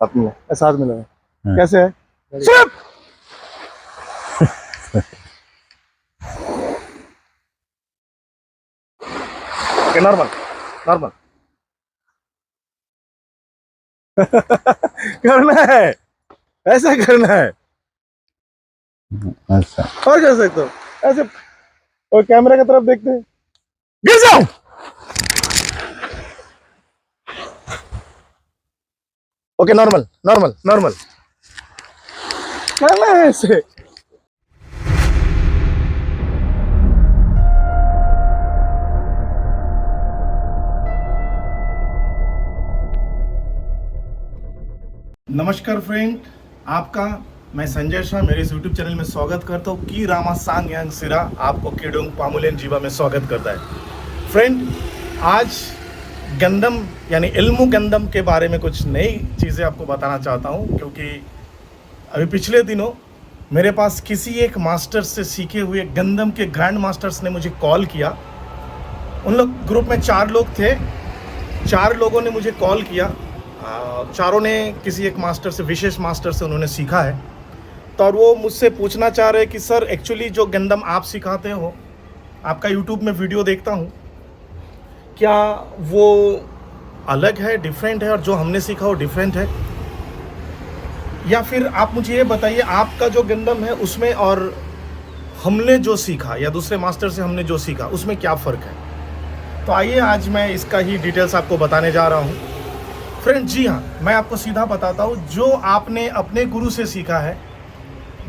साथ में लगा। हाँ। कैसे है? चुप! Okay, normal normal. करना है, ऐसा करना है। अच्छा, और कर सकते हो ऐसे। और कैमरा की तरफ देखते हैं। गिर जाओ। Okay, normal normal normal. करना है ऐसे। नमस्कार फ्रेंड, आपका मैं संजय शाह मेरे इस यूट्यूब चैनल में स्वागत करता हूँ की रामा सांग यांग सिरा आपको किडुंग पामुलेन जीवा में स्वागत करता है। फ्रेंड, आज गंदम यानी इल्मु गंदम के बारे में कुछ नई चीज़ें आपको बताना चाहता हूँ, क्योंकि अभी पिछले दिनों मेरे पास किसी एक मास्टर से सीखे हुए गंदम के ग्रैंड मास्टर्स ने मुझे कॉल किया। उन लोग ग्रुप में 4 लोग थे। 4 लोगों ने मुझे कॉल किया। चारों ने किसी एक मास्टर से, विशेष मास्टर से उन्होंने सीखा है। तो और वो मुझसे पूछना चाह रहे हैं कि सर, एक्चुअली जो गंदम आप सिखाते हो, आपका यूट्यूब में वीडियो देखता हूँ, क्या वो अलग है, डिफरेंट है, और जो हमने सीखा वो डिफरेंट है? या फिर आप मुझे ये बताइए, आपका जो गंदम है उसमें और हमने जो सीखा या दूसरे मास्टर से हमने जो सीखा उसमें क्या फ़र्क है? तो आइए आज मैं इसका ही डिटेल्स आपको बताने जा रहा हूँ। फ्रेंड, जी हाँ, मैं आपको सीधा बताता हूँ, जो आपने अपने गुरु से सीखा है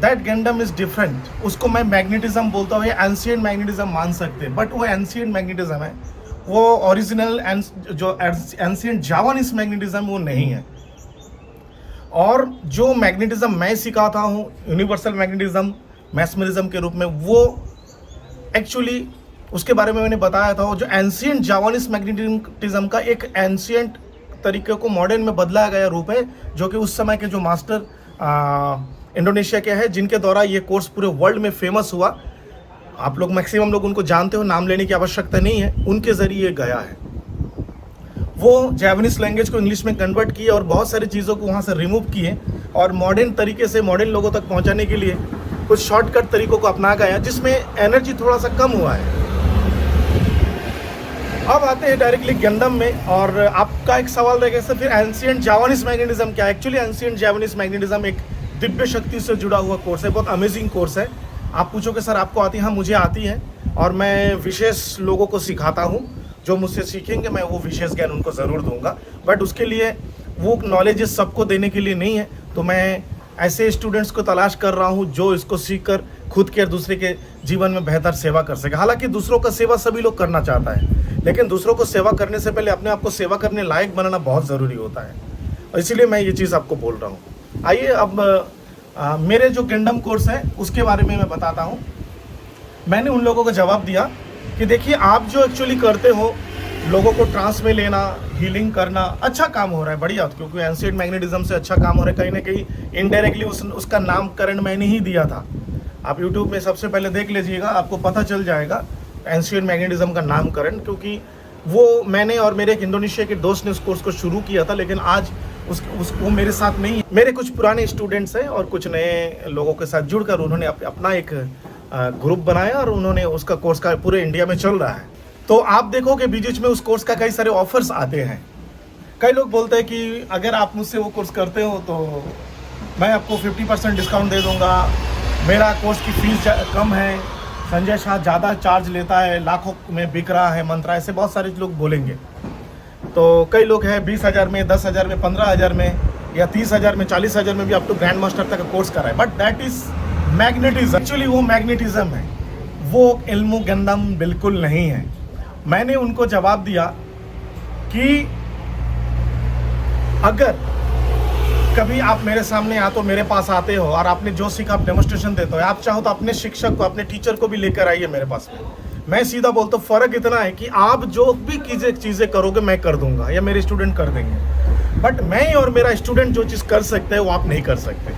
दैट गंडम इज़ डिफरेंट। उसको मैं मैग्नेटिज्म बोलता हूँ, या एंशिएंट मैग्नेटिज्म मान सकते हैं, बट वो एंशिएंट मैग्नेटिज्म है, वो ओरिजिनल जो एंशिएंट जावानीज मैग्नेटिज्म वो नहीं है। और जो मैग्नेटिज्म मैं सिखाता हूँ, यूनिवर्सल मैग्नेटिज्म मैस्मरिज्म के रूप में, वो एक्चुअली उसके बारे में मैंने बताया था। वो जो एंशिएंट जावानीज मैग्नेटिज्म का एक एंशिएंट तरीके को मॉडर्न में बदलाया गया रूप है, जो कि उस समय के जो मास्टर इंडोनेशिया के हैं, जिनके द्वारा ये कोर्स पूरे वर्ल्ड में फेमस हुआ। आप लोग मैक्सिमम लोग उनको जानते हो, नाम लेने की आवश्यकता नहीं है, उनके ज़रिए गया है। वो जापानीज लैंग्वेज को इंग्लिश में कन्वर्ट किए और बहुत सारी चीज़ों को वहाँ से रिमूव किए, और मॉडर्न तरीके से मॉडर्न लोगों तक पहुँचाने के लिए कुछ शॉर्टकट तरीकों को अपना गया, जिसमें एनर्जी थोड़ा सा कम हुआ है। अब आते हैं डायरेक्टली गंदम में, और आपका एक सवाल रहेगा सर, फिर एंशिएंट जावानीज मैग्नेटिज्म क्या है? एक्चुअली एंशिएंट जावानीज मैग्नेटिज्म एक दिव्य शक्ति से जुड़ा हुआ कोर्स है, बहुत अमेजिंग कोर्स है। आप पूछोगे सर आपको आती है? हाँ, मुझे आती है, और मैं विशेष लोगों को सिखाता हूँ। जो मुझसे सीखेंगे मैं वो विशेष ज्ञान उनको ज़रूर दूंगा, बट उसके लिए वो नॉलेजेस सबको देने के लिए नहीं है। तो मैं ऐसे स्टूडेंट्स को तलाश कर रहा हूँ जो इसको सीख कर खुद के और दूसरे के जीवन में बेहतर सेवा कर सके। हालांकि दूसरों का सेवा सभी लोग करना चाहता है, लेकिन दूसरों को सेवा करने से पहले अपने आप को सेवा करने लायक बनाना बहुत ज़रूरी होता है, और इसीलिए मैं ये चीज़ आपको बोल रहा हूँ। आइए अब मेरे जो गंडम कोर्स है उसके बारे में मैं बताता हूँ। मैंने उन लोगों को जवाब दिया कि देखिए, आप जो एक्चुअली करते हो, लोगों को ट्रांस में लेना, हीलिंग करना, अच्छा काम हो रहा है, बढ़िया, क्योंकि एंशिएंट मैग्नेटिज्म से अच्छा काम हो रहा है। कहीं ना कहीं इनडायरेक्टली उसका नामकरण मैंने ही दिया था। आप यूट्यूब में सबसे पहले देख लीजिएगा, आपको पता चल जाएगा एंशिएंट मैग्नेटिज्म का नामकरण, क्योंकि वो मैंने और मेरे एक इंडोनेशिया के दोस्त ने उस कोर्स को शुरू किया था, लेकिन आज वो मेरे साथ नहीं है। मेरे कुछ पुराने स्टूडेंट्स हैं और कुछ नए लोगों के साथ जुड़कर उन्होंने अपना एक ग्रुप बनाया, और उन्होंने उसका कोर्स का पूरे इंडिया में चल रहा है। तो आप देखोगे बीच में उस कोर्स का कई सारे ऑफर्स आते हैं। कई लोग बोलते हैं कि अगर आप मुझसे वो कोर्स करते हो तो मैं आपको 50% डिस्काउंट दे दूँगा, मेरा कोर्स की फ़ीस कम है, संजय शाह ज़्यादा चार्ज लेता है, लाखों में बिक रहा है मंत्रा, ऐसे बहुत सारे लोग बोलेंगे। तो कई लोग हैं 20,000 में, 10,000 में, 15,000 में, या 30,000 में, 40,000 में भी आप तो ग्रैंड मास्टर तक का कोर्स कर रहा है। But that is magnetism. Actually वो मैग्नेटिज्म है, वो इल्मु गंदम बिल्कुल नहीं है। मैंने उनको जवाब दिया कि अगर कभी आप मेरे सामने या तो मेरे पास आते हो और आपने जो सीखा आप डेमोस्ट्रेशन देते हो, आप चाहो तो अपने शिक्षक को, अपने टीचर को भी लेकर आइए मेरे पास में। मैं सीधा बोलता हूँ, फ़र्क इतना है कि आप जो भी चीज़ें करोगे मैं कर दूंगा, या मेरे स्टूडेंट कर देंगे, बट मैं और मेरा स्टूडेंट जो चीज़ कर सकते हैं वो आप नहीं कर सकते।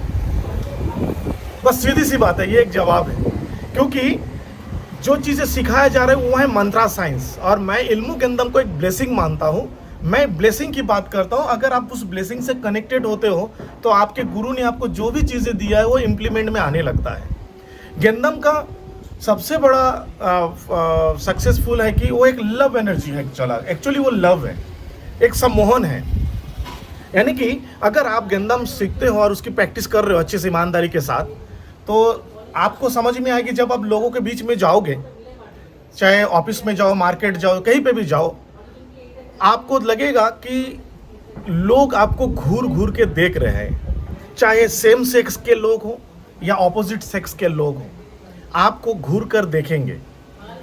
बस सीधी सी बात है, ये एक जवाब है। क्योंकि जो चीज़ें सिखाया जा रहा है वो है मंत्रा साइंस, और मैं इल्मु गंदम को एक ब्लेसिंग मानता हूँ। मैं ब्लेसिंग की बात करता हूँ। अगर आप उस ब्लेसिंग से कनेक्टेड होते हो तो आपके गुरु ने आपको जो भी चीज़ें दिया है वो इम्प्लीमेंट में आने लगता है। गेंदम का सबसे बड़ा सक्सेसफुल है कि वो एक लव एनर्जी है। चला एक्चुअली वो लव है, एक सम्मोहन है। यानी कि अगर आप गेंदम सीखते हो और उसकी प्रैक्टिस कर रहे हो अच्छे से ईमानदारी के साथ, तो आपको समझ में आएगी जब आप लोगों के बीच में जाओगे, चाहे ऑफिस में जाओ, मार्केट जाओ, कहीं पे भी जाओ, आपको लगेगा कि लोग आपको घूर घूर के देख रहे हैं। चाहे सेम सेक्स के लोग हों या ऑपोजिट सेक्स के लोग हों, आपको घूर कर देखेंगे।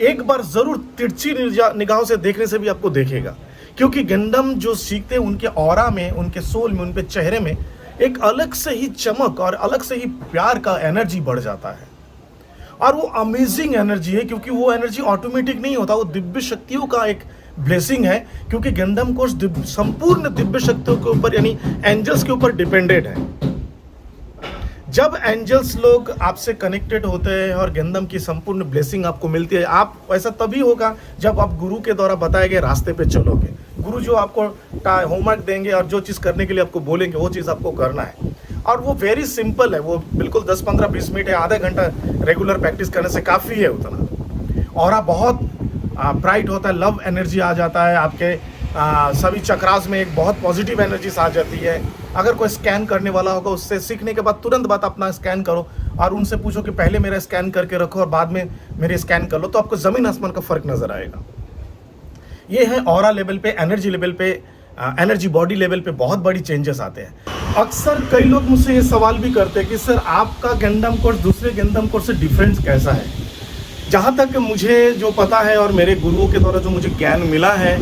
एक बार ज़रूर तिरछी निगाहों से देखने से भी आपको देखेगा, क्योंकि गेंदम जो सीखते हैं उनके ऑरा में, उनके सोल में, उनके चेहरे में एक अलग से ही चमक और अलग से ही प्यार का एनर्जी बढ़ जाता है। और वो अमेजिंग एनर्जी है, क्योंकि वो एनर्जी ऑटोमेटिक नहीं होता, वो दिव्य शक्तियों का एक ब्लेसिंग है। क्योंकि गेंदम कोर्स संपूर्ण दिव्य शक्तियों के ऊपर यानी एंजल्स के ऊपर डिपेंडेंट है। जब एंजल्स लोग आपसे कनेक्टेड होते हैं और गेंदम की संपूर्ण ब्लेसिंग आपको मिलती है, आप ऐसा तभी होगा जब आप गुरु के द्वारा बताए गए रास्ते पे चलोगे। गुरु जो आपको होमवर्क देंगे और जो चीज़ करने के लिए आपको बोलेंगे वो चीज़ आपको करना है। और वो वेरी सिंपल है, वो बिल्कुल 10, 15, 20 मिनट या आधा घंटा रेगुलर प्रैक्टिस करने से काफ़ी है उतना। और बहुत ब्राइट होता है, लव एनर्जी आ जाता है आपके सभी चक्रास में, एक बहुत पॉजिटिव एनर्जी आ जाती है। अगर कोई स्कैन करने वाला होगा, उससे सीखने के बाद तुरंत बाद अपना स्कैन करो और उनसे पूछो कि पहले मेरा स्कैन करके रखो और बाद में मेरे स्कैन कर लो, तो आपको ज़मीन आसमान का फ़र्क नज़र आएगा। ये है ऑरा लेवल पे, एनर्जी लेवल पे, एनर्जी बॉडी लेवल पे बहुत बड़ी चेंजेस आते हैं। अक्सर कई लोग मुझसे ये सवाल भी करते हैं कि सर आपका गेंदम कोर्स दूसरे गेंदम कोर्स से डिफरेंस कैसा है। जहाँ तक मुझे जो पता है और मेरे गुरुओं के द्वारा जो मुझे ज्ञान मिला है,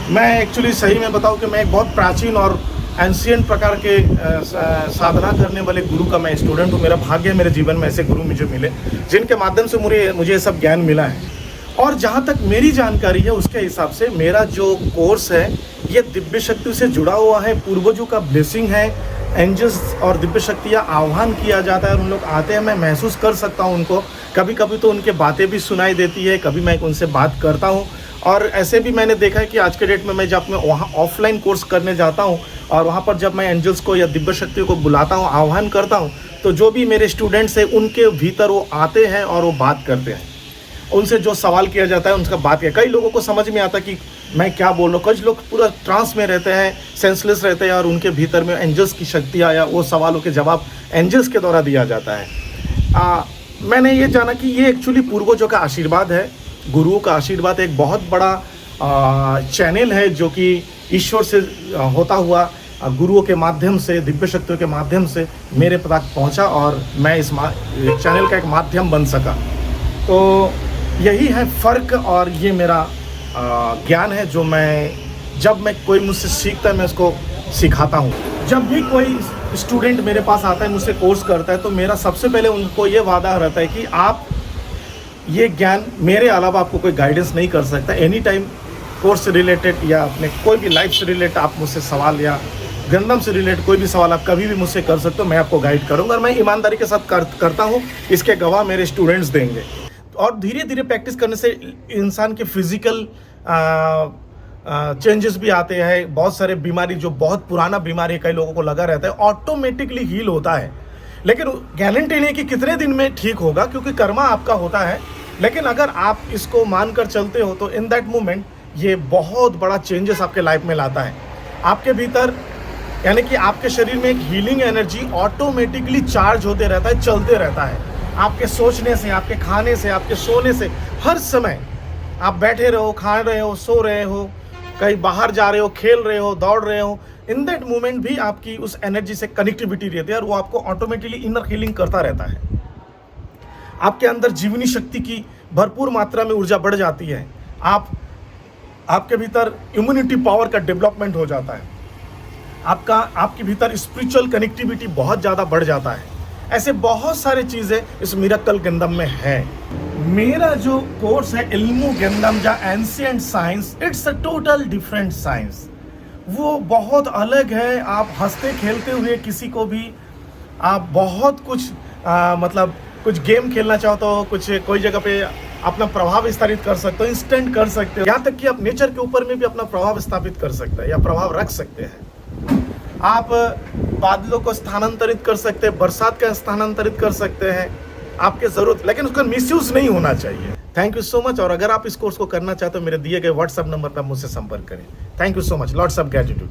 मैं एक्चुअली सही में बताऊँ कि मैं एक बहुत प्राचीन और एंशियंट प्रकार के साधना करने वाले गुरु का मैं स्टूडेंट हूँ। मेरा भाग्य है मेरे जीवन में ऐसे गुरु मुझे मिले जिनके माध्यम से मुझे ये सब ज्ञान मिला है। और जहाँ तक मेरी जानकारी है उसके हिसाब से मेरा जो कोर्स है ये दिव्य शक्ति से जुड़ा हुआ है, पूर्वजों का ब्लेसिंग है, एंजल्स और दिव्य शक्तियाँ आह्वान किया जाता है और उन लोग आते हैं, मैं महसूस कर सकता हूँ उनको। कभी कभी तो उनके बातें भी सुनाई देती है, कभी मैं उनसे बात करता हूँ। और ऐसे भी मैंने देखा है कि आज के डेट में मैं जब मैं वहाँ ऑफलाइन कोर्स करने जाता हूँ और वहाँ पर जब मैं एंजल्स को या दिव्य शक्तियों को बुलाता हूँ, आह्वान करता हूँ, तो जो भी मेरे स्टूडेंट्स हैं उनके भीतर वो आते हैं और वो बात करते हैं। उनसे जो सवाल किया जाता है उनका बात किया, कई लोगों को समझ में आता कि मैं क्या बोल रहा हूँ। कुछ लोग पूरा ट्रांस में रहते हैं, सेंसलेस रहते हैं और उनके भीतर में एंजल्स की शक्तियाँ या वो सवालों के जवाब एंजल्स के द्वारा दिया जाता है। मैंने ये जाना कि ये एक्चुअली पूर्वजों का आशीर्वाद है, गुरुओं का आशीर्वाद, एक बहुत बड़ा चैनल है जो कि ईश्वर से होता हुआ गुरुओं के माध्यम से, दिव्य शक्तियों के माध्यम से मेरे तक पहुंचा और मैं इस चैनल का एक माध्यम बन सका। तो यही है फ़र्क और ये मेरा ज्ञान है जो जब मैं कोई मुझसे सीखता है मैं उसको सिखाता हूँ। जब भी कोई स्टूडेंट मेरे पास आता है, मुझसे कोर्स करता है, तो मेरा सबसे पहले उनको ये वादा रहता है कि आप ये ज्ञान मेरे अलावा आपको कोई गाइडेंस नहीं कर सकता। एनी टाइम कोर्स से रिलेटेड या अपने कोई भी लाइफ से रिलेटेड आप मुझसे सवाल या गंदम से रिलेटेड कोई भी सवाल आप कभी भी मुझसे कर सकते हो, मैं आपको गाइड करूँगा और मैं ईमानदारी के साथ करता हूँ। इसके गवाह मेरे स्टूडेंट्स देंगे। और धीरे धीरे प्रैक्टिस करने से इंसान के फिजिकल चेंजेस भी आते हैं। बहुत सारे बीमारी जो बहुत पुराना बीमारी कई लोगों को लगा रहता है ऑटोमेटिकली हील होता है, लेकिन गारंटी नहीं कि कितने दिन में ठीक होगा, क्योंकि कर्मा आपका होता है। लेकिन अगर आप इसको मानकर चलते हो तो इन दैट मोमेंट ये बहुत बड़ा चेंजेस आपके लाइफ में लाता है। आपके भीतर यानी कि आपके शरीर में एक हीलिंग एनर्जी ऑटोमेटिकली चार्ज होते रहता है, चलते रहता है। आपके सोचने से, आपके खाने से, आपके सोने से, हर समय आप बैठे रहो, खा रहे हो, सो रहे हो, कहीं बाहर जा रहे हो, खेल रहे हो, दौड़ रहे हो, इन दैट मोमेंट भी आपकी उस एनर्जी से कनेक्टिविटी रहती है और वो आपको ऑटोमेटिकली इनर हीलिंग करता रहता है। आपके अंदर जीवनी शक्ति की भरपूर मात्रा में ऊर्जा बढ़ जाती है। आपके भीतर इम्यूनिटी पावर का डेवलपमेंट हो जाता है। आपके भीतर स्पिरिचुअल कनेक्टिविटी बहुत ज़्यादा बढ़ जाता है। ऐसे बहुत सारे चीज़ें इस मिरेकल गेंदम में है। मेरा जो कोर्स है इल्मु गेंदम या ancient science, it's a total different science. वो बहुत अलग है। आप हंसते खेलते हुए किसी को भी आप बहुत कुछ मतलब कुछ गेम खेलना चाहते हो, कोई जगह पे अपना प्रभाव विस्तारित कर सकते हो, इंस्टेंट कर सकते हो, यहाँ तक कि आप नेचर के ऊपर में भी अपना प्रभाव स्थापित कर सकते हैं या प्रभाव रख सकते हैं। आप बादलों को स्थानांतरित कर सकते हैं, बरसात का स्थानांतरित कर सकते हैं आपके जरूरत, लेकिन उसका मिसयूज नहीं होना चाहिए। Thank you so much. और अगर आप इस कोर्स को करना चाहते हो, मेरे दिए गए व्हाट्सएप नंबर पर मुझसे संपर्क करें। Thank you so much. Lots of gratitude.